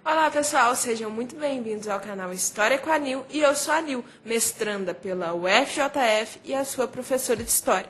Olá pessoal, sejam muito bem-vindos ao canal História com a Nil e eu sou a Nil, mestranda pela UFJF e a sua professora de História.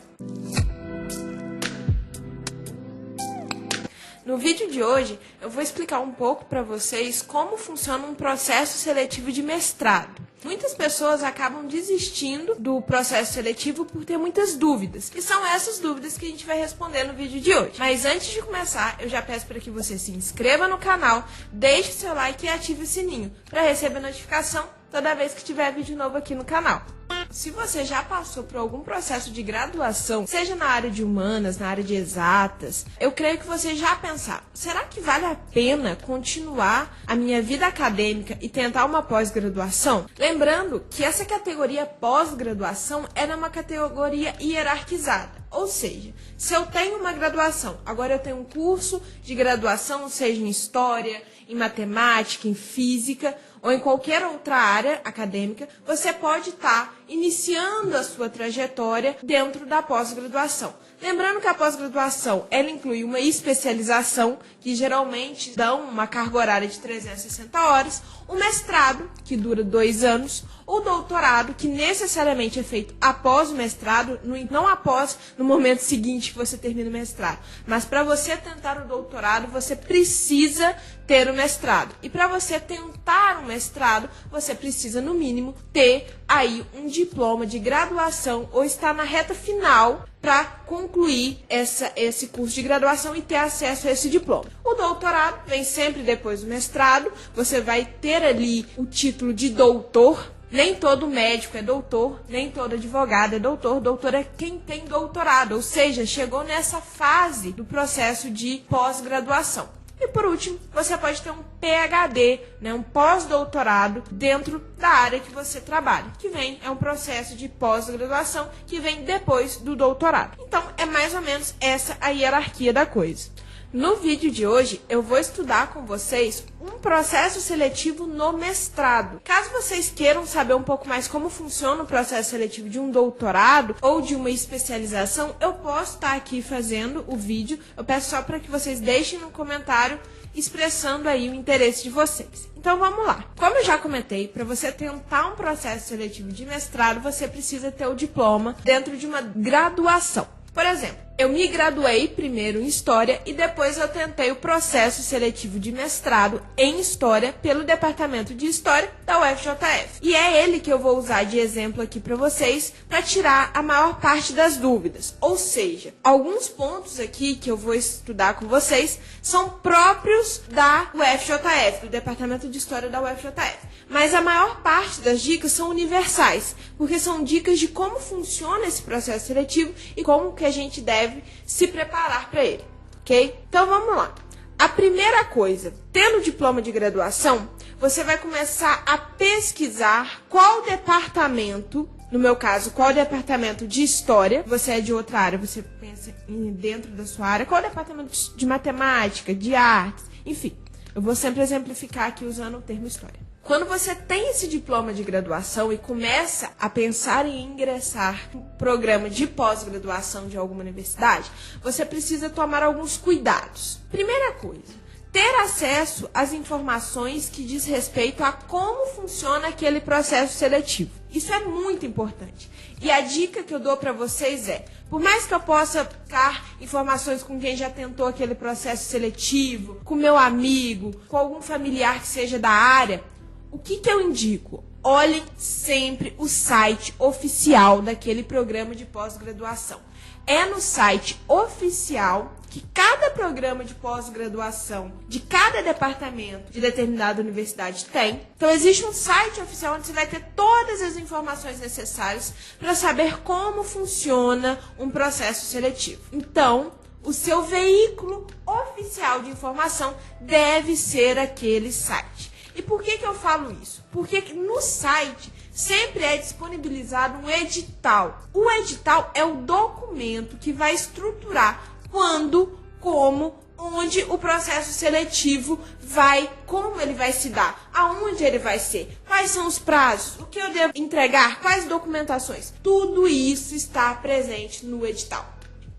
No vídeo de hoje eu vou explicar um pouco para vocês como funciona um processo seletivo de mestrado. Muitas pessoas acabam desistindo do processo seletivo por ter muitas dúvidas. E são essas dúvidas que a gente vai responder no vídeo de hoje. Mas antes de começar, eu já peço para que você se inscreva no canal, deixe seu like e ative o sininho para receber notificação toda vez que tiver vídeo novo aqui no canal. Se você já passou por algum processo de graduação, seja na área de humanas, na área de exatas, eu creio que você já pensar, será que vale a pena continuar a minha vida acadêmica e tentar uma pós-graduação? Lembrando que essa categoria pós-graduação é uma categoria hierarquizada. Ou seja, se eu tenho uma graduação, agora eu tenho um curso de graduação, seja em História, em Matemática, em Física ou em qualquer outra área acadêmica, você pode estar iniciando a sua trajetória dentro da pós-graduação. Lembrando que a pós-graduação, ela inclui uma especialização, que geralmente dão uma carga horária de 360 horas, o mestrado, que dura 2 anos, o doutorado, que necessariamente é feito após o mestrado, não após, no momento seguinte que você termina o mestrado. Mas para você tentar o doutorado, você precisa ter o mestrado. E para você tentar o mestrado, você precisa, no mínimo, ter aí um diploma de graduação ou estar na reta final para concluir esse curso de graduação e ter acesso a esse diploma. O doutorado vem sempre depois do mestrado, você vai ter ali o título de doutor. Nem todo médico é doutor, nem todo advogado é doutor. Doutor é quem tem doutorado, ou seja, chegou nessa fase do processo de pós-graduação. E por último, você pode ter um PhD, um pós-doutorado dentro da área que você trabalha, que é um processo de pós-graduação que vem depois do doutorado. Então, é mais ou menos essa a hierarquia da coisa. No vídeo de hoje, eu vou estudar com vocês um processo seletivo no mestrado. Caso vocês queiram saber um pouco mais como funciona o processo seletivo de um doutorado ou de uma especialização, eu posso estar aqui fazendo o vídeo. Eu peço só para que vocês deixem no comentário expressando aí o interesse de vocês. Então vamos lá. Como eu já comentei, para você tentar um processo seletivo de mestrado, você precisa ter o diploma dentro de uma graduação. Por exemplo, eu me graduei primeiro em História e depois eu tentei o processo seletivo de mestrado em História pelo Departamento de História da UFJF. E é ele que eu vou usar de exemplo aqui para vocês para tirar a maior parte das dúvidas. Ou seja, alguns pontos aqui que eu vou estudar com vocês são próprios da UFJF, do Departamento de História da UFJF. Mas a maior parte das dicas são universais, porque são dicas de como funciona esse processo seletivo e como que a gente deve se preparar para ele, ok? Então vamos lá. A primeira coisa, tendo o diploma de graduação, você vai começar a pesquisar qual departamento, no meu caso, qual departamento de História, você é de outra área, você pensa dentro da sua área, qual departamento de Matemática, de Artes, enfim. Eu vou sempre exemplificar aqui usando o termo História. Quando você tem esse diploma de graduação e começa a pensar em ingressar no programa de pós-graduação de alguma universidade, você precisa tomar alguns cuidados. Primeira coisa, ter acesso às informações que diz respeito a como funciona aquele processo seletivo. Isso é muito importante. E a dica que eu dou para vocês é, por mais que eu possa buscar informações com quem já tentou aquele processo seletivo, com meu amigo, com algum familiar que seja da área, o que eu indico? Olhem sempre o site oficial daquele programa de pós-graduação. É no site oficial que cada programa de pós-graduação de cada departamento de determinada universidade tem. Então, existe um site oficial onde você vai ter todas as informações necessárias para saber como funciona um processo seletivo. Então, o seu veículo oficial de informação deve ser aquele site. E por que eu falo isso? Porque no site sempre é disponibilizado um edital. O edital é o documento que vai estruturar quando, como, onde o processo seletivo vai, como ele vai se dar, aonde ele vai ser, quais são os prazos, o que eu devo entregar, quais documentações. Tudo isso está presente no edital.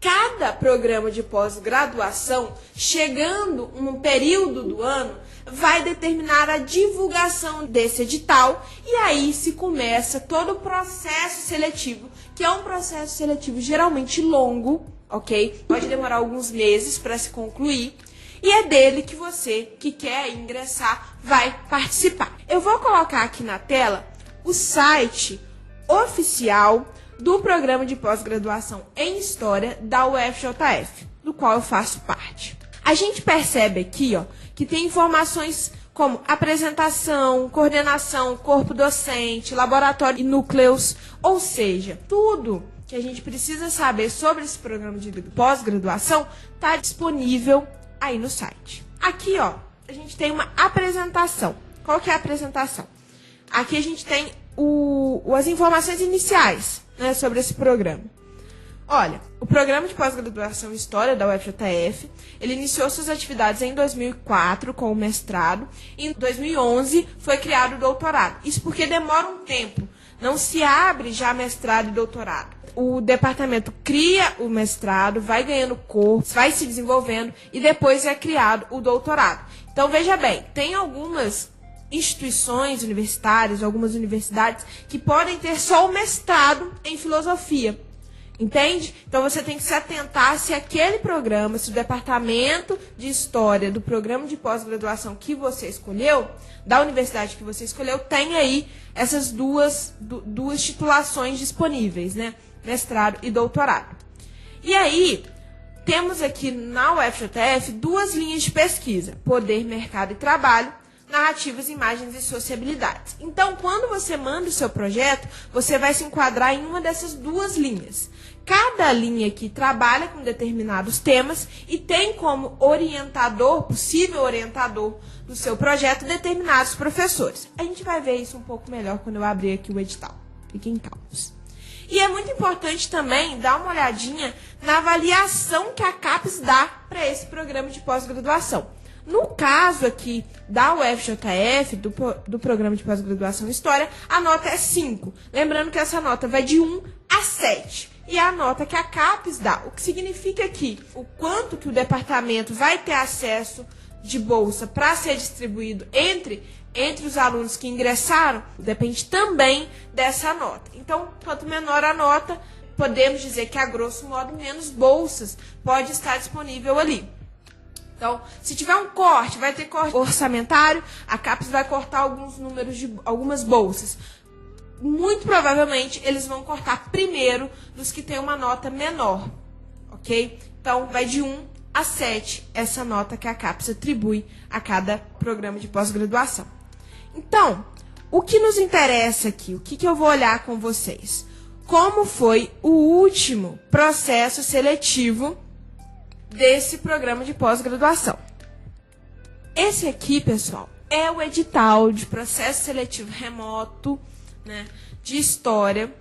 Cada programa de pós-graduação, chegando num período do ano, vai determinar a divulgação desse edital e aí se começa todo o processo seletivo, que é um processo seletivo geralmente longo, ok? Pode demorar alguns meses para se concluir. E é dele que você que quer ingressar vai participar. Eu vou colocar aqui na tela o site oficial do programa de pós-graduação em História da UFJF, do qual eu faço parte. A gente percebe aqui, ó, que tem informações como apresentação, coordenação, corpo docente, laboratório e núcleos, ou seja, tudo que a gente precisa saber sobre esse programa de pós-graduação está disponível aí no site. Aqui, ó, a gente tem uma apresentação. Qual que é a apresentação? Aqui a gente tem as informações iniciais, né, sobre esse programa. Olha, o programa de pós-graduação em História da UFJF, ele iniciou suas atividades em 2004 com o mestrado e em 2011 foi criado o doutorado. Isso porque demora um tempo, não se abre já mestrado e doutorado. O departamento cria o mestrado, vai ganhando corpo, vai se desenvolvendo e depois é criado o doutorado. Então, veja bem, tem algumas instituições universitárias, algumas universidades que podem ter só o mestrado em filosofia. Entende? Então, você tem que se atentar se aquele programa, se o departamento de história do programa de pós-graduação que você escolheu, da universidade que você escolheu, tem aí essas duas titulações disponíveis, né? Mestrado e doutorado. E aí, temos aqui na UFJF duas linhas de pesquisa: poder, mercado e trabalho, narrativas, imagens e sociabilidades. Então, quando você manda o seu projeto, você vai se enquadrar em uma dessas duas linhas. Cada linha aqui trabalha com determinados temas e tem como orientador, possível orientador do seu projeto, determinados professores. A gente vai ver isso um pouco melhor quando eu abrir aqui o edital. Fiquem calmos. E é muito importante também dar uma olhadinha na avaliação que a CAPES dá para esse programa de pós-graduação. No caso aqui da UFJF, do programa de pós-graduação em História, a nota é 5. Lembrando que essa nota vai de 1 a 7. E é a nota que a CAPES dá, o que significa que o quanto que o departamento vai ter acesso de bolsa para ser distribuído entre os alunos que ingressaram, depende também dessa nota. Então, quanto menor a nota, podemos dizer que, a grosso modo, menos bolsas pode estar disponível ali. Então, se tiver um corte, vai ter corte orçamentário, a CAPES vai cortar alguns números de algumas bolsas. Muito provavelmente, eles vão cortar primeiro dos que têm uma nota menor, ok? Então, vai de 1 a 7 essa nota que a CAPES atribui a cada programa de pós-graduação. Então, o que nos interessa aqui, o que eu vou olhar com vocês? Como foi o último processo seletivo desse programa de pós-graduação? Esse aqui, pessoal, é o edital de processo seletivo remoto, né, de História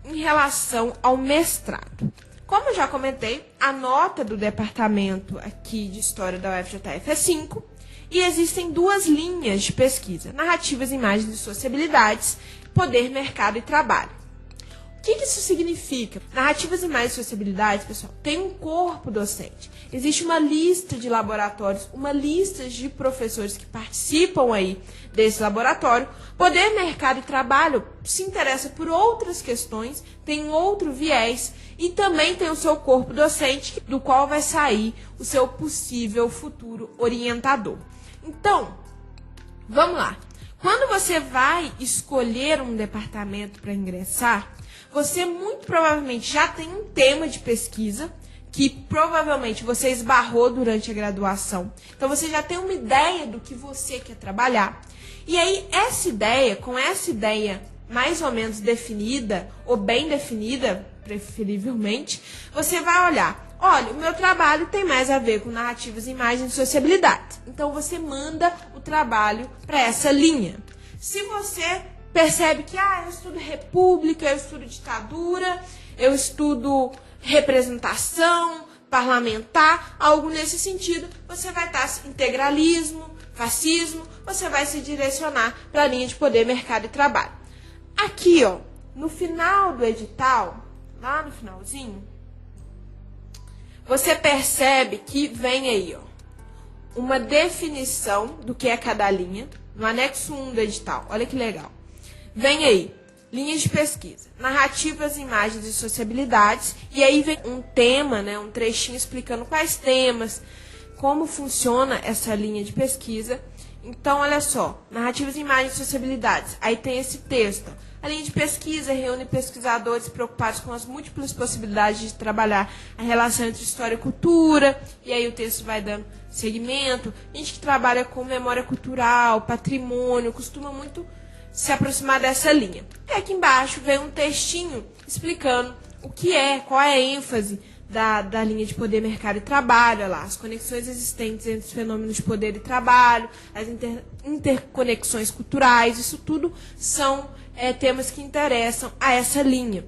em relação ao mestrado. Como eu já comentei, a nota do departamento aqui de História da UFJF é 5 e existem duas linhas de pesquisa: narrativas, imagens e sociabilidades, poder, mercado e trabalho. O que isso significa? Narrativas, imagens e sociabilidades, pessoal, tem um corpo docente. Existe uma lista de laboratórios, uma lista de professores que participam aí desse laboratório. Poder, mercado e trabalho se interessa por outras questões, tem um outro viés e também tem o seu corpo docente, do qual vai sair o seu possível futuro orientador. Então, vamos lá. Quando você vai escolher um departamento para ingressar, você muito provavelmente já tem um tema de pesquisa que provavelmente você esbarrou durante a graduação. Então, você já tem uma ideia do que você quer trabalhar. E aí, com essa ideia mais ou menos definida, ou bem definida, preferivelmente, você vai olhar: olha, o meu trabalho tem mais a ver com narrativas, imagens e sociabilidade. Então, você manda o trabalho para essa linha. Se você percebe que eu estudo república, eu estudo ditadura, eu estudo representação parlamentar, algo nesse sentido, você vai estar integralismo, fascismo, você vai se direcionar para a linha de poder, mercado e trabalho. Aqui, ó, no final do edital, lá no finalzinho, você percebe que vem aí, ó, uma definição do que é cada linha, no anexo 1 do edital. Olha que legal. Vem aí, linhas de pesquisa, narrativas, imagens e sociabilidades, e aí vem um tema, né, um trechinho explicando quais temas, como funciona essa linha de pesquisa. Então, olha só, narrativas, imagens e sociabilidades. Aí tem esse texto. A linha de pesquisa reúne pesquisadores preocupados com as múltiplas possibilidades de trabalhar a relação entre história e cultura, e aí o texto vai dando segmento. Gente que trabalha com memória cultural, patrimônio, costuma muito se aproximar dessa linha. E aqui embaixo vem um textinho explicando o que é, qual é a ênfase da linha de poder, mercado e trabalho, olha lá, as conexões existentes entre os fenômenos de poder e trabalho, as interconexões culturais, isso tudo são temas que interessam a essa linha.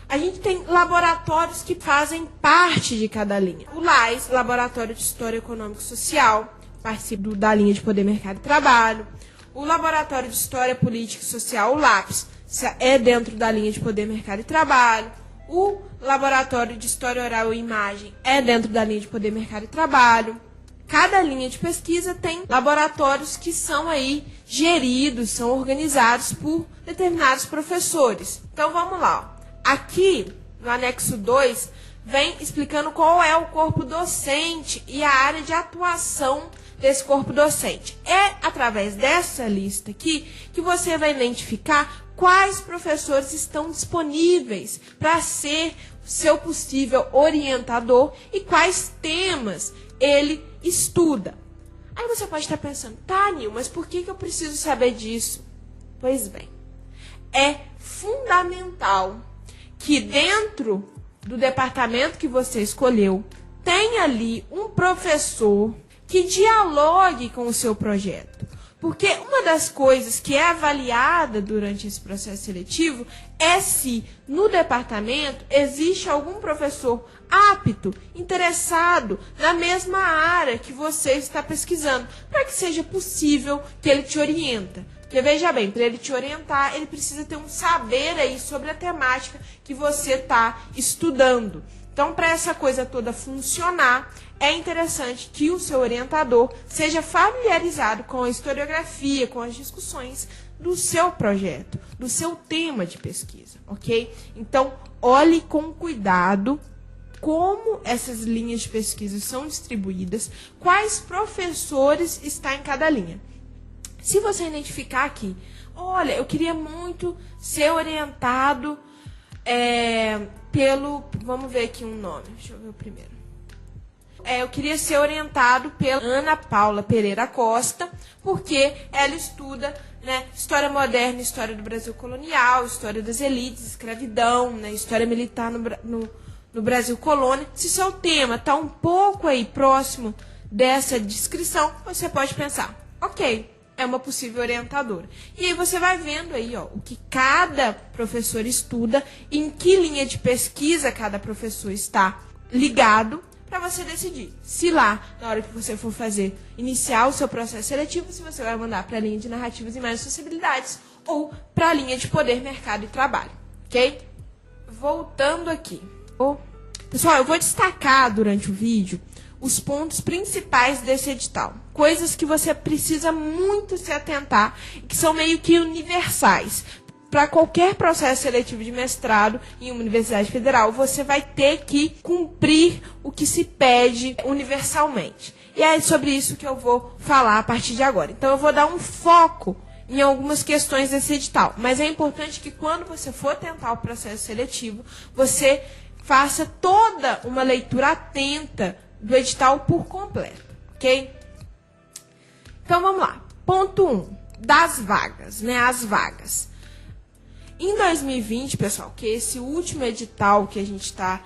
A gente tem laboratórios que fazem parte de cada linha. O LAIS, Laboratório de História Econômica e Social, participa da linha de poder, mercado e trabalho. O Laboratório de História Política e Social, o LAPS, é dentro da linha de poder, mercado e trabalho. O Laboratório de História Oral e Imagem é dentro da linha de poder, mercado e trabalho. Cada linha de pesquisa tem laboratórios que são aí geridos, são organizados por determinados professores. Então, vamos lá. Aqui, no anexo 2, vem explicando qual é o corpo docente e a área de atuação desse corpo docente. É através dessa lista aqui que você vai identificar quais professores estão disponíveil para ser seu possível orientador e quais temas ele estuda. Aí você pode estar pensando, tá, Nil, mas por que eu preciso saber disso? Pois bem, é fundamental que dentro do departamento que você escolheu, tenha ali um professor que dialogue com o seu projeto. Porque uma das coisas que é avaliada durante esse processo seletivo é se no departamento existe algum professor apto, interessado na mesma área que você está pesquisando, para que seja possível que ele te oriente. Porque veja bem, para ele te orientar, ele precisa ter um saber aí sobre a temática que você está estudando. Então, para essa coisa toda funcionar, é interessante que o seu orientador seja familiarizado com a historiografia, com as discussões do seu projeto, do seu tema de pesquisa, ok? Então, olhe com cuidado como essas linhas de pesquisa são distribuídas, quais professores estão em cada linha. Se você identificar aqui, olha, eu queria muito ser orientado vamos ver aqui um nome, deixa eu ver o primeiro. Eu queria ser orientado pela Ana Paula Pereira Costa, porque ela estuda, né, história moderna, história do Brasil colonial, história das elites, escravidão, né, história militar no Brasil colônia. Se seu tema está um pouco aí próximo dessa descrição, você pode pensar, ok, é uma possível orientadora. E aí você vai vendo aí, ó, o que cada professor estuda, em que linha de pesquisa cada professor está ligado, para você decidir se lá, na hora que você for iniciar o seu processo seletivo, se você vai mandar para a linha de narrativas, imagens e sociabilidades ou para a linha de poder, mercado e trabalho, ok? Voltando aqui. Pessoal, eu vou destacar durante o vídeo os pontos principais desse edital. Coisas que você precisa muito se atentar, que são meio que universais. Para qualquer processo seletivo de mestrado em uma universidade federal, você vai ter que cumprir o que se pede universalmente. E é sobre isso que eu vou falar a partir de agora. Então, eu vou dar um foco em algumas questões desse edital. Mas é importante que quando você for tentar o processo seletivo, você faça toda uma leitura atenta do edital por completo, ok? Então, vamos lá. Ponto 1, das vagas, né? As vagas. Em 2020, pessoal, que esse último edital que a gente está...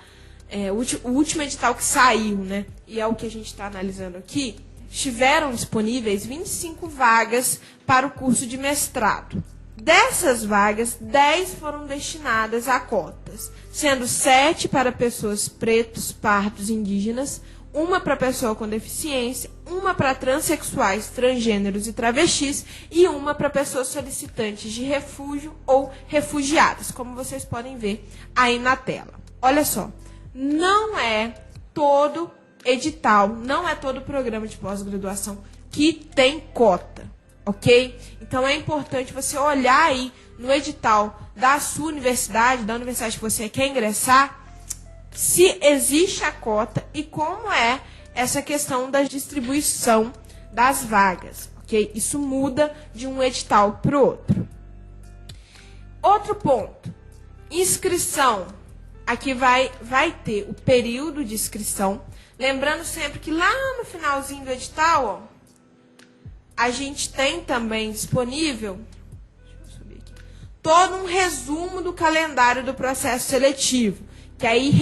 o último edital que saiu, né? E é o que a gente está analisando aqui, estiveram disponíveis 25 vagas para o curso de mestrado. Dessas vagas, 10 foram destinadas a cotas, sendo 7 para pessoas pretos, pardos, indígenas, uma para pessoa com deficiência, uma para transexuais, transgêneros e travestis e uma para pessoas solicitantes de refúgio ou refugiadas, como vocês podem ver aí na tela. Olha só, não é todo edital, não é todo programa de pós-graduação que tem cota, ok? Então é importante você olhar aí no edital da sua universidade, da universidade que você quer ingressar, se existe a cota e como é essa questão da distribuição das vagas, ok? Isso muda de um edital para o outro. Outro ponto, inscrição. Aqui vai ter o período de inscrição. Lembrando sempre que lá no finalzinho do edital, ó, a gente tem também disponível todo um resumo do calendário do processo seletivo, que aí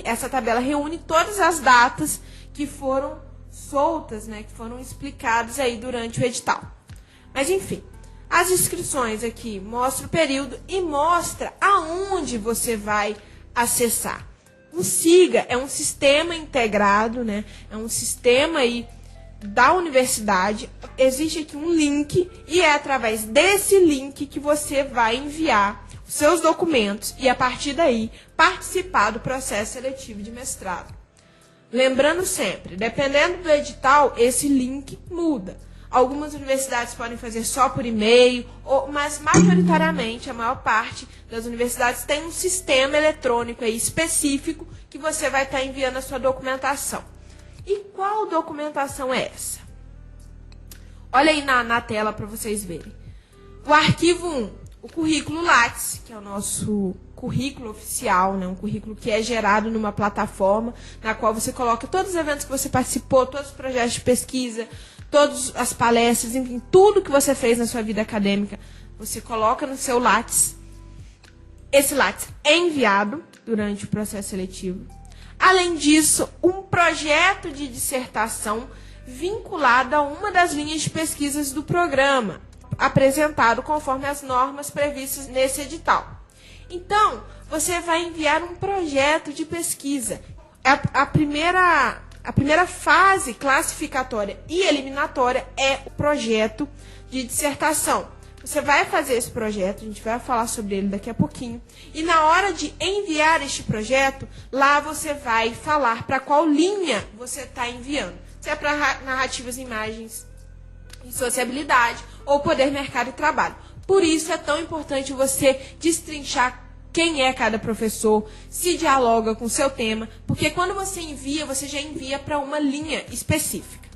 essa tabela reúne todas as datas que foram soltas, né, que foram explicadas aí durante o edital. Mas enfim, as inscrições aqui mostram o período e mostra aonde você vai acessar. O SIGA é um sistema integrado, né? É um sistema aí da universidade. Existe aqui um link e é através desse link que você vai enviar os seus documentos e, a partir daí, participar do processo seletivo de mestrado. Lembrando sempre, dependendo do edital, esse link muda. Algumas universidades podem fazer só por e-mail, mas majoritariamente a maior parte das universidades tem um sistema eletrônico aí específico que você vai estar enviando a sua documentação. E qual documentação é essa? Olha aí na tela para vocês verem. O arquivo 1, o currículo Lattes, que é o nosso currículo oficial, né? Um currículo que é gerado numa plataforma na qual você coloca todos os eventos que você participou, todos os projetos de pesquisa, todas as palestras, enfim, tudo que você fez na sua vida acadêmica, você coloca no seu Lattes. Esse Lattes é enviado durante o processo seletivo. Além disso, um projeto de dissertação vinculado a uma das linhas de pesquisas do programa, apresentado conforme as normas previstas nesse edital. Então, você vai enviar um projeto de pesquisa. A primeira fase classificatória e eliminatória é o projeto de dissertação. Você vai fazer esse projeto, a gente vai falar sobre ele daqui a pouquinho. E na hora de enviar este projeto, lá você vai falar para qual linha você está enviando. Se é para narrativas, imagens e sociabilidade ou poder, mercado e trabalho. Por isso é tão importante você destrinchar quem é cada professor, se dialoga com o seu tema, porque quando você envia, você já envia para uma linha específica.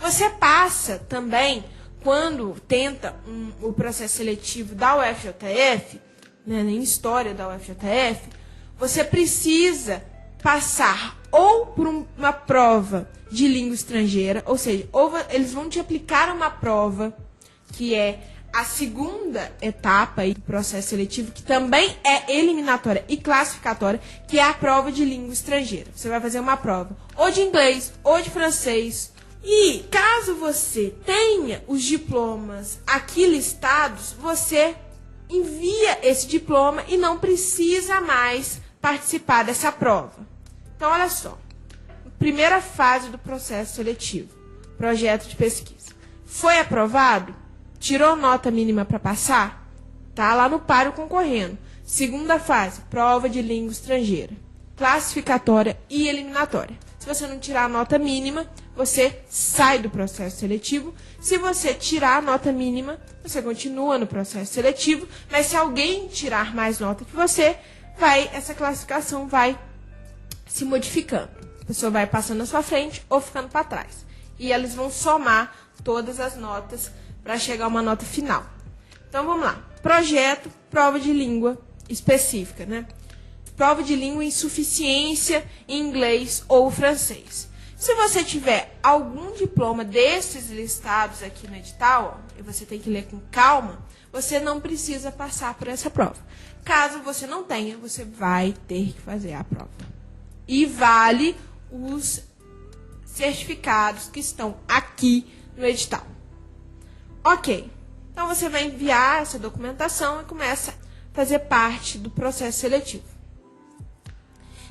Você passa também, quando tenta o processo seletivo da UFJF, né, em história da UFJF, você precisa passar ou por uma prova de língua estrangeira, ou seja, eles vão te aplicar uma prova que é a segunda etapa aí do processo seletivo, que também é eliminatória e classificatória, que é a prova de língua estrangeira. Você vai fazer uma prova ou de inglês ou de francês. E caso você tenha os diplomas aqui listados, você envia esse diploma e não precisa mais participar dessa prova. Então, olha só. Primeira fase do processo seletivo, projeto de pesquisa. Foi aprovado? Tirou nota mínima para passar? Tá lá no páreo concorrendo. Segunda fase, prova de língua estrangeira, classificatória e eliminatória. Se você não tirar a nota mínima, você sai do processo seletivo. Se você tirar a nota mínima, você continua no processo seletivo. Mas se alguém tirar mais nota que você, essa classificação vai se modificando. A pessoa vai passando na sua frente ou ficando para trás. E eles vão somar todas as notas para chegar a uma nota final. Então, vamos lá. Projeto, prova de língua específica, né? Prova de língua em suficiência em inglês ou francês. Se você tiver algum diploma desses listados aqui no edital, ó, e você tem que ler com calma, você não precisa passar por essa prova. Caso você não tenha, você vai ter que fazer a prova. E vale os certificados que estão aqui no edital. Ok, então você vai enviar essa documentação e começa a fazer parte do processo seletivo.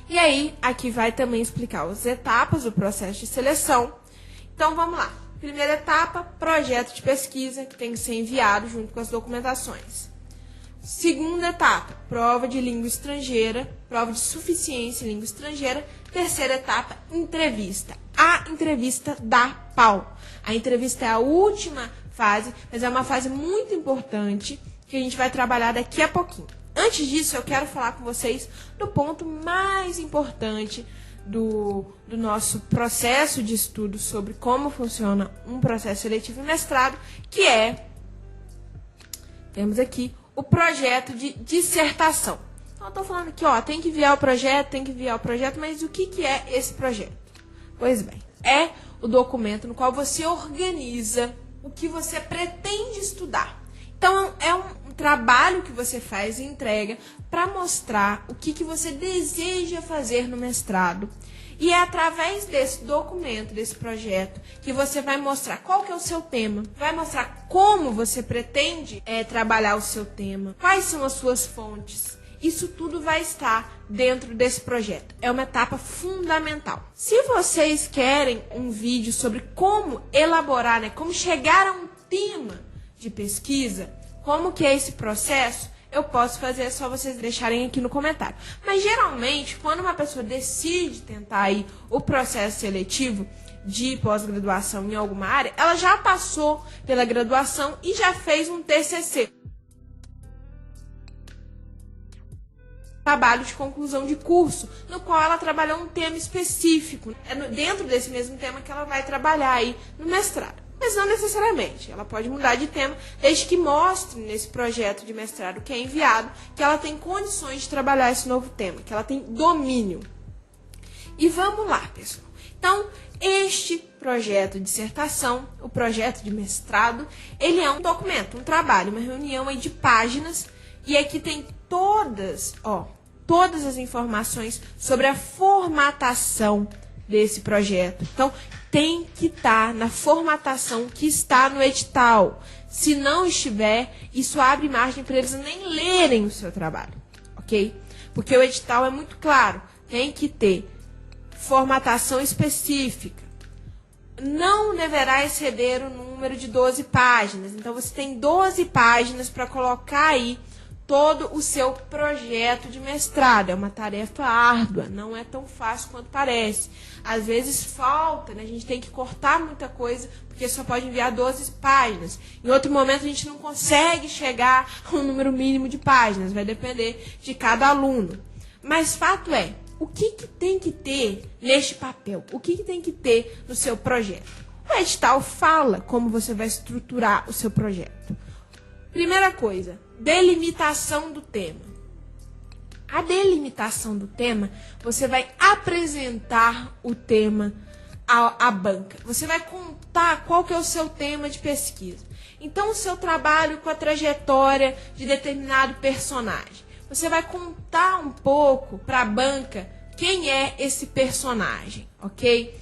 E aí, aqui vai também explicar as etapas do processo de seleção. Então, vamos lá. Primeira etapa, projeto de pesquisa, que tem que ser enviado junto com as documentações. Segunda etapa, prova de língua estrangeira, prova de suficiência em língua estrangeira, Terceira etapa, entrevista. A entrevista dá pau. A entrevista é a última fase, mas é uma fase muito importante que a gente vai trabalhar daqui a pouquinho. Antes disso, eu quero falar com vocês do ponto mais importante do nosso processo de estudo sobre como funciona um processo seletivo e mestrado, que é, temos aqui, o projeto de dissertação. Então, eu estou falando aqui, tem que enviar o projeto, mas o que é esse projeto? Pois bem, é o documento no qual você organiza o que você pretende estudar. Então, é um trabalho que você faz e entrega para mostrar o que você deseja fazer no mestrado. E é através desse documento, desse projeto, que você vai mostrar qual que é o seu tema, vai mostrar como você pretende trabalhar o seu tema, quais são as suas fontes. Isso tudo vai estar dentro desse projeto. É uma etapa fundamental. Se vocês querem um vídeo sobre como elaborar, como chegar a um tema de pesquisa, como que é esse processo, eu posso fazer, é só vocês deixarem aqui no comentário. Mas geralmente, quando uma pessoa decide tentar aí o processo seletivo de pós-graduação em alguma área, ela já passou pela graduação e já fez um TCC. Trabalho de conclusão de curso, no qual ela trabalhou um tema específico. É dentro desse mesmo tema que ela vai trabalhar aí no mestrado. Mas não necessariamente, ela pode mudar de tema, desde que mostre nesse projeto de mestrado que é enviado, que ela tem condições de trabalhar esse novo tema, que ela tem domínio. E vamos lá, pessoal. Então, este projeto de dissertação, o projeto de mestrado, ele é um documento, um trabalho, uma reunião aí de páginas, e aqui tem todas as informações sobre a formatação desse projeto. Então, tem que estar na formatação que está no edital. Se não estiver, isso abre margem para eles nem lerem o seu trabalho, ok? Porque o edital é muito claro, tem que ter formatação específica. Não deverá exceder o número de 12 páginas. Então, você tem 12 páginas para colocar aí todo o seu projeto de mestrado. É uma tarefa árdua, não é tão fácil quanto parece. Às vezes falta, a gente tem que cortar muita coisa, porque só pode enviar 12 páginas. Em outro momento, a gente não consegue chegar a um número mínimo de páginas, vai depender de cada aluno. Mas fato é, o que tem que ter neste papel? O que tem que ter no seu projeto? O edital fala como você vai estruturar o seu projeto. Primeira coisa, delimitação do tema. A delimitação do tema, você vai apresentar o tema à banca. Você vai contar qual que é o seu tema de pesquisa. Então, o seu trabalho com a trajetória de determinado personagem. Você vai contar um pouco para a banca quem é esse personagem, ok?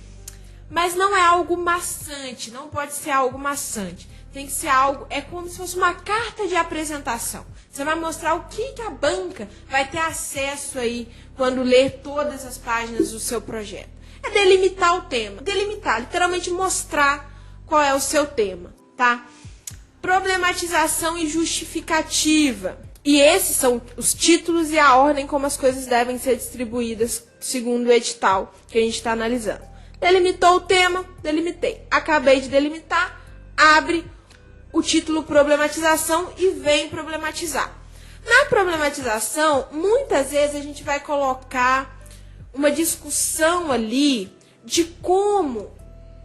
Mas não é algo maçante, não pode ser algo maçante. Tem que ser algo, é como se fosse uma carta de apresentação. Você vai mostrar o que a banca vai ter acesso aí quando ler todas as páginas do seu projeto. É delimitar o tema. Delimitar, literalmente mostrar qual é o seu tema, tá? Problematização e justificativa. E esses são os títulos e a ordem como as coisas devem ser distribuídas segundo o edital que a gente está analisando. Delimitou o tema, delimitei. Acabei de delimitar, abre o título problematização e vem problematizar. Na problematização, muitas vezes a gente vai colocar uma discussão ali de como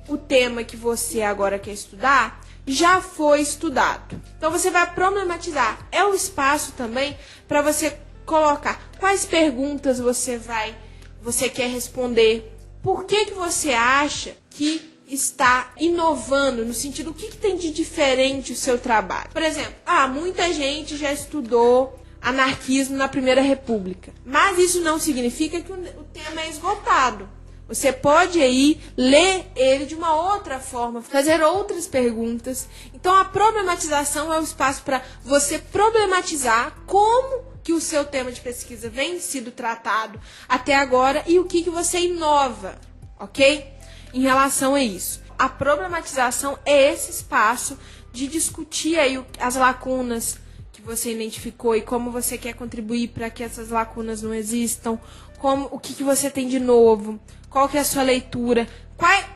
o tema que você agora quer estudar já foi estudado. Então, você vai problematizar. É o espaço também para você colocar quais perguntas você quer responder. Por que você acha que está inovando, no sentido, o que tem de diferente o seu trabalho? Por exemplo, muita gente já estudou anarquismo na Primeira República, mas isso não significa que o tema é esgotado. Você pode aí ler ele de uma outra forma, fazer outras perguntas. Então, a problematização é o espaço para você problematizar como que o seu tema de pesquisa vem sido tratado até agora e o que você inova, ok? Em relação a isso. A problematização é esse espaço de discutir aí as lacunas que você identificou e como você quer contribuir para que essas lacunas não existam, o que você tem de novo, qual que é a sua leitura,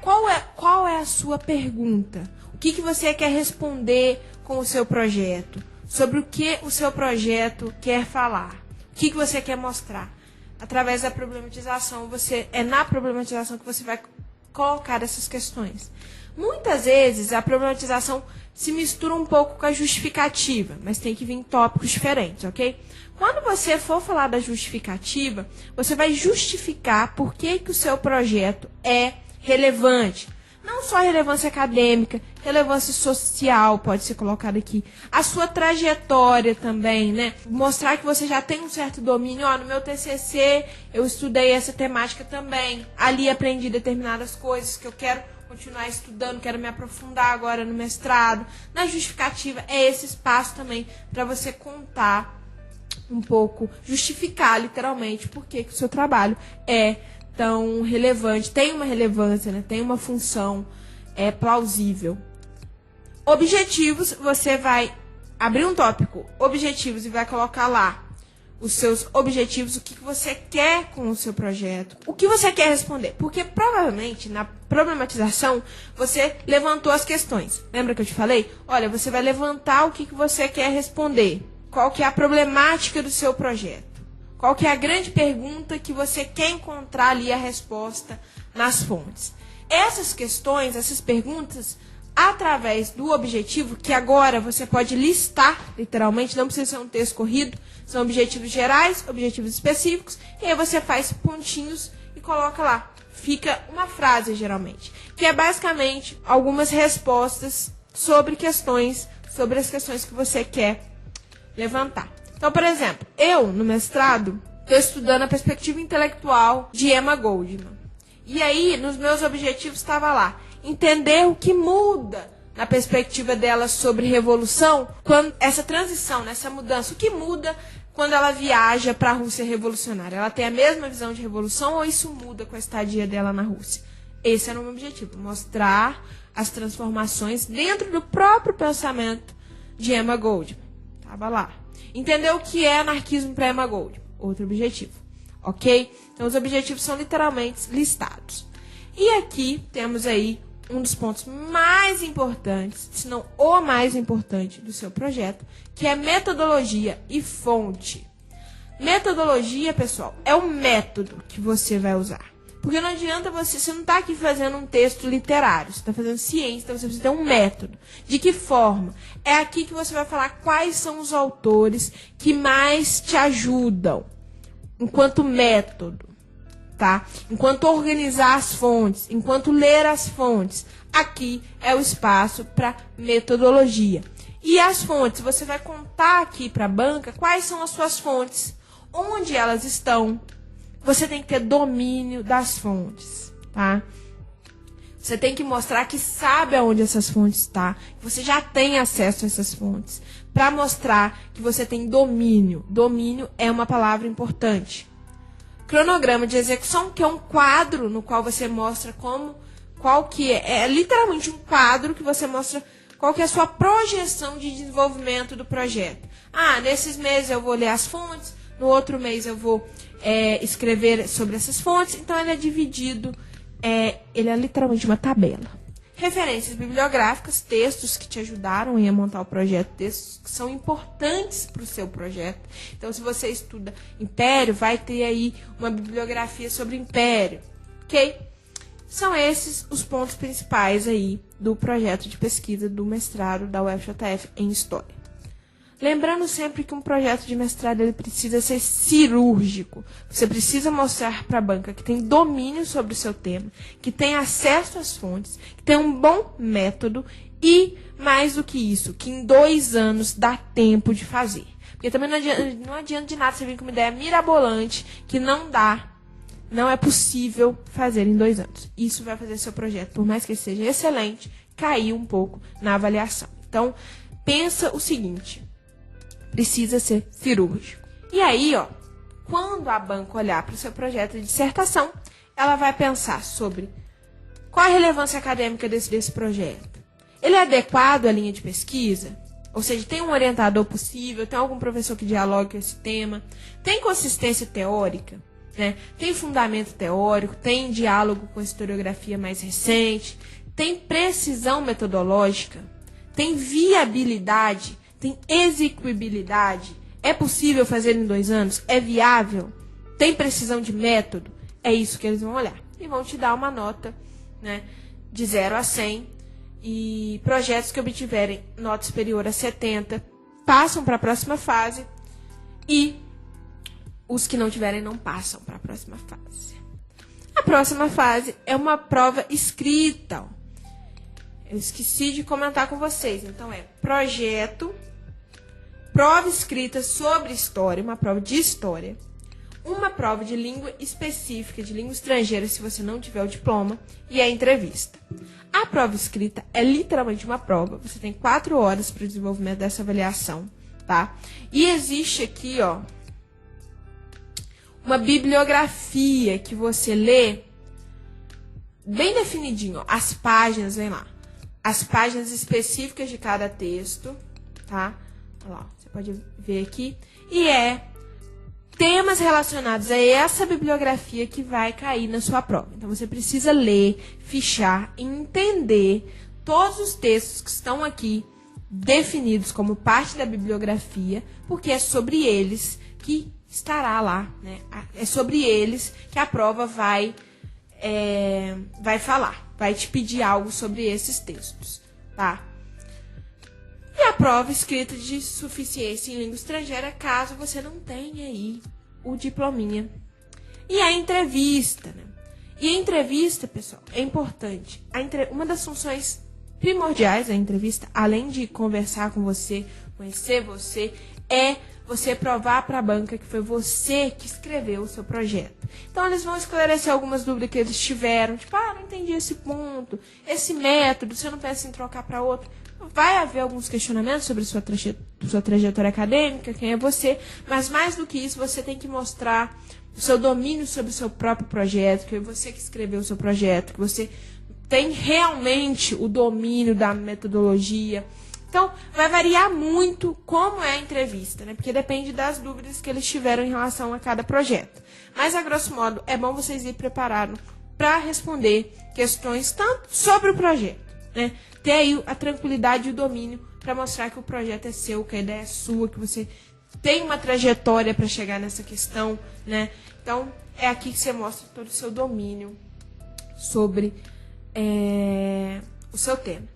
qual é a sua pergunta, o que você quer responder com o seu projeto, sobre o que o seu projeto quer falar, o que você quer mostrar. Através da problematização, é na problematização que você vai colocar essas questões. Muitas vezes a problematização se mistura um pouco com a justificativa, mas tem que vir em tópicos diferentes, ok? Quando você for falar da justificativa, você vai justificar por que o seu projeto é relevante. Não só relevância acadêmica, relevância social pode ser colocada aqui. A sua trajetória também, né? Mostrar que você já tem um certo domínio. No meu TCC eu estudei essa temática também. Ali aprendi determinadas coisas que eu quero continuar estudando, quero me aprofundar agora no mestrado. Na justificativa é esse espaço também para você contar um pouco, justificar literalmente por que o seu trabalho é tão relevante, tem uma relevância, né? Tem uma função plausível. Objetivos, você vai abrir um tópico, objetivos, e vai colocar lá os seus objetivos, o que você quer com o seu projeto, o que você quer responder. Porque provavelmente na problematização você levantou as questões. Lembra que eu te falei? Olha, você vai levantar o que você quer responder. Qual que é a problemática do seu projeto? Qual que é a grande pergunta que você quer encontrar ali a resposta nas fontes? Essas questões, essas perguntas, através do objetivo, que agora você pode listar, literalmente, não precisa ser um texto corrido, são objetivos gerais, objetivos específicos, e aí você faz pontinhos e coloca lá. Fica uma frase, geralmente, que é basicamente algumas respostas sobre as questões que você quer levantar. Então, por exemplo, eu, no mestrado, estou estudando a perspectiva intelectual de Emma Goldman. E aí, nos meus objetivos, estava lá, entender o que muda na perspectiva dela sobre revolução, quando essa transição, essa mudança, o que muda quando ela viaja para a Rússia revolucionária. Ela tem a mesma visão de revolução ou isso muda com a estadia dela na Rússia? Esse era o meu objetivo, mostrar as transformações dentro do próprio pensamento de Emma Goldman. Estava lá. Entender o que é anarquismo para Emma Goldman. Outro objetivo. Ok? Então, os objetivos são literalmente listados. E aqui temos aí um dos pontos mais importantes, se não o mais importante do seu projeto, que é metodologia e fonte. Metodologia, pessoal, é o método que você vai usar. Porque não adianta você não está aqui fazendo um texto literário, você está fazendo ciência, então você precisa ter um método. De que forma? É aqui que você vai falar quais são os autores que mais te ajudam, enquanto método, tá? Enquanto organizar as fontes, enquanto ler as fontes. Aqui é o espaço para metodologia. E as fontes, você vai contar aqui para a banca quais são as suas fontes, onde elas estão. Você tem que ter domínio das fontes, tá? Você tem que mostrar que sabe aonde essas fontes estão, que você já tem acesso a essas fontes, para mostrar que você tem domínio. Domínio é uma palavra importante. Cronograma de execução, que é um quadro no qual você mostra qual que é literalmente um quadro que você mostra qual que é a sua projeção de desenvolvimento do projeto. Nesses meses eu vou ler as fontes, no outro mês eu vou escrever sobre essas fontes. Então, ele é dividido, ele é literalmente uma tabela. Referências bibliográficas, textos que te ajudaram a montar o projeto, textos que são importantes para o seu projeto. Então, se você estuda Império, vai ter aí uma bibliografia sobre Império, ok? São esses os pontos principais aí do projeto de pesquisa do mestrado da UFJF em História. Lembrando sempre que um projeto de mestrado ele precisa ser cirúrgico. Você precisa mostrar para a banca que tem domínio sobre o seu tema, que tem acesso às fontes, que tem um bom método e, mais do que isso, que em 2 anos dá tempo de fazer. Porque também não adianta de nada você vir com uma ideia mirabolante que não é possível fazer em 2 anos. Isso vai fazer seu projeto, por mais que ele seja excelente, cair um pouco na avaliação. Então, pensa o seguinte. Precisa ser cirúrgico. E aí, quando a banca olhar para o seu projeto de dissertação, ela vai pensar sobre qual a relevância acadêmica desse projeto. Ele é adequado à linha de pesquisa? Ou seja, tem um orientador possível, tem algum professor que dialogue com esse tema, tem consistência teórica, né? Tem fundamento teórico, tem diálogo com a historiografia mais recente, tem precisão metodológica, tem viabilidade, tem execuibilidade. É possível fazer em 2 anos? É viável? Tem precisão de método? É isso que eles vão olhar. E vão te dar uma nota, né, de 0 a 100. E projetos que obtiverem nota superior a 70 passam para a próxima fase. E os que não tiverem não passam para a próxima fase. A próxima fase é uma prova escrita. Eu esqueci de comentar com vocês. Então é projeto, prova escrita sobre história, uma prova de história, uma prova de língua específica, de língua estrangeira, se você não tiver o diploma, e a entrevista. A prova escrita é literalmente uma prova. Você tem 4 horas para o desenvolvimento dessa avaliação, tá? E existe aqui, ó, uma bibliografia que você lê bem definidinho, ó, as páginas, vem lá. As páginas específicas de cada texto, tá? Olha lá, você pode ver aqui. E é temas relacionados a essa bibliografia que vai cair na sua prova. Então, você precisa ler, fichar e entender todos os textos que estão aqui definidos como parte da bibliografia, porque é sobre eles que estará lá, né? É sobre eles que a prova vai falar, vai te pedir algo sobre esses textos, tá? E a prova escrita de suficiência em língua estrangeira, caso você não tenha aí o diplominha. E a entrevista, né? E a entrevista, pessoal, é importante. Uma das funções primordiais da entrevista, além de conversar com você, conhecer você, é você provar para a banca que foi você que escreveu o seu projeto. Então, eles vão esclarecer algumas dúvidas que eles tiveram. Tipo, não entendi esse ponto, esse método, você não pensa em trocar para outro. Vai haver alguns questionamentos sobre sua trajetória acadêmica, quem é você, mas mais do que isso, você tem que mostrar o seu domínio sobre o seu próprio projeto, que é você que escreveu o seu projeto, que você tem realmente o domínio da metodologia. Então, vai variar muito como é a entrevista, né? Porque depende das dúvidas que eles tiveram em relação a cada projeto. Mas, a grosso modo, é bom vocês ir preparados para responder questões tanto sobre o projeto, né? Ter aí a tranquilidade e o domínio para mostrar que o projeto é seu, que a ideia é sua, que você tem uma trajetória para chegar nessa questão, né? Então, é aqui que você mostra todo o seu domínio sobre o seu tema.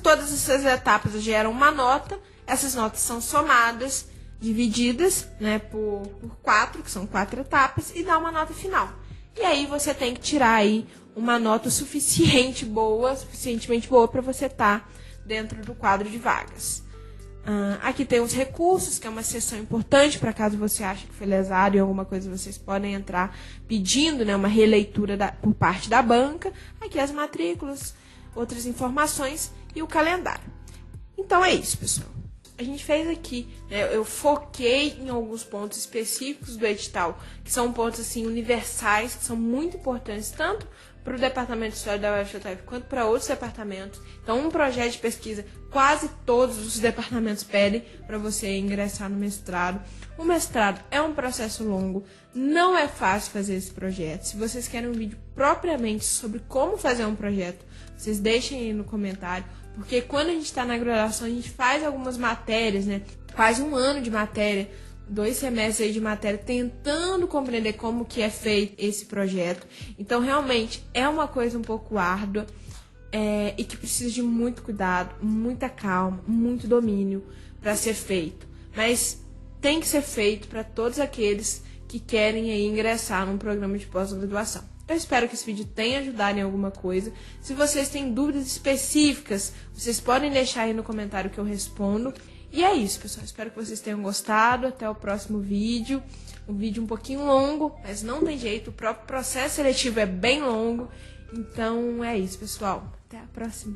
Todas essas etapas geram uma nota. Essas notas são somadas, divididas, né, por 4, que são 4 etapas, e dá uma nota final. E aí você tem que tirar aí uma nota suficientemente boa para você estar dentro do quadro de vagas. Aqui tem os recursos, que é uma seção importante para caso você ache que foi lesado em alguma coisa, vocês podem entrar pedindo, né, uma releitura por parte da banca. Aqui as matrículas, outras informações e o calendário. Então é isso, pessoal. A gente fez aqui, né, eu foquei em alguns pontos específicos do edital, que são pontos assim universais, que são muito importantes, tanto para o Departamento de História da UFJF quanto para outros departamentos. Então, um projeto de pesquisa, quase todos os departamentos pedem para você ingressar no mestrado. O mestrado é um processo longo, não é fácil fazer esse projeto. Se vocês querem um vídeo propriamente sobre como fazer um projeto, vocês deixem aí no comentário, porque quando a gente está na graduação, a gente faz algumas matérias, né? Quase 1 ano de matéria, 2 semestres aí de matéria, tentando compreender como que é feito esse projeto. Então, realmente, é uma coisa um pouco árdua e que precisa de muito cuidado, muita calma, muito domínio para ser feito. Mas tem que ser feito para todos aqueles que querem aí ingressar num programa de pós-graduação. Eu espero que esse vídeo tenha ajudado em alguma coisa. Se vocês têm dúvidas específicas, vocês podem deixar aí no comentário que eu respondo. E é isso, pessoal. Espero que vocês tenham gostado. Até o próximo vídeo. Um vídeo um pouquinho longo, mas não tem jeito. O próprio processo seletivo é bem longo. Então é isso, pessoal. Até a próxima.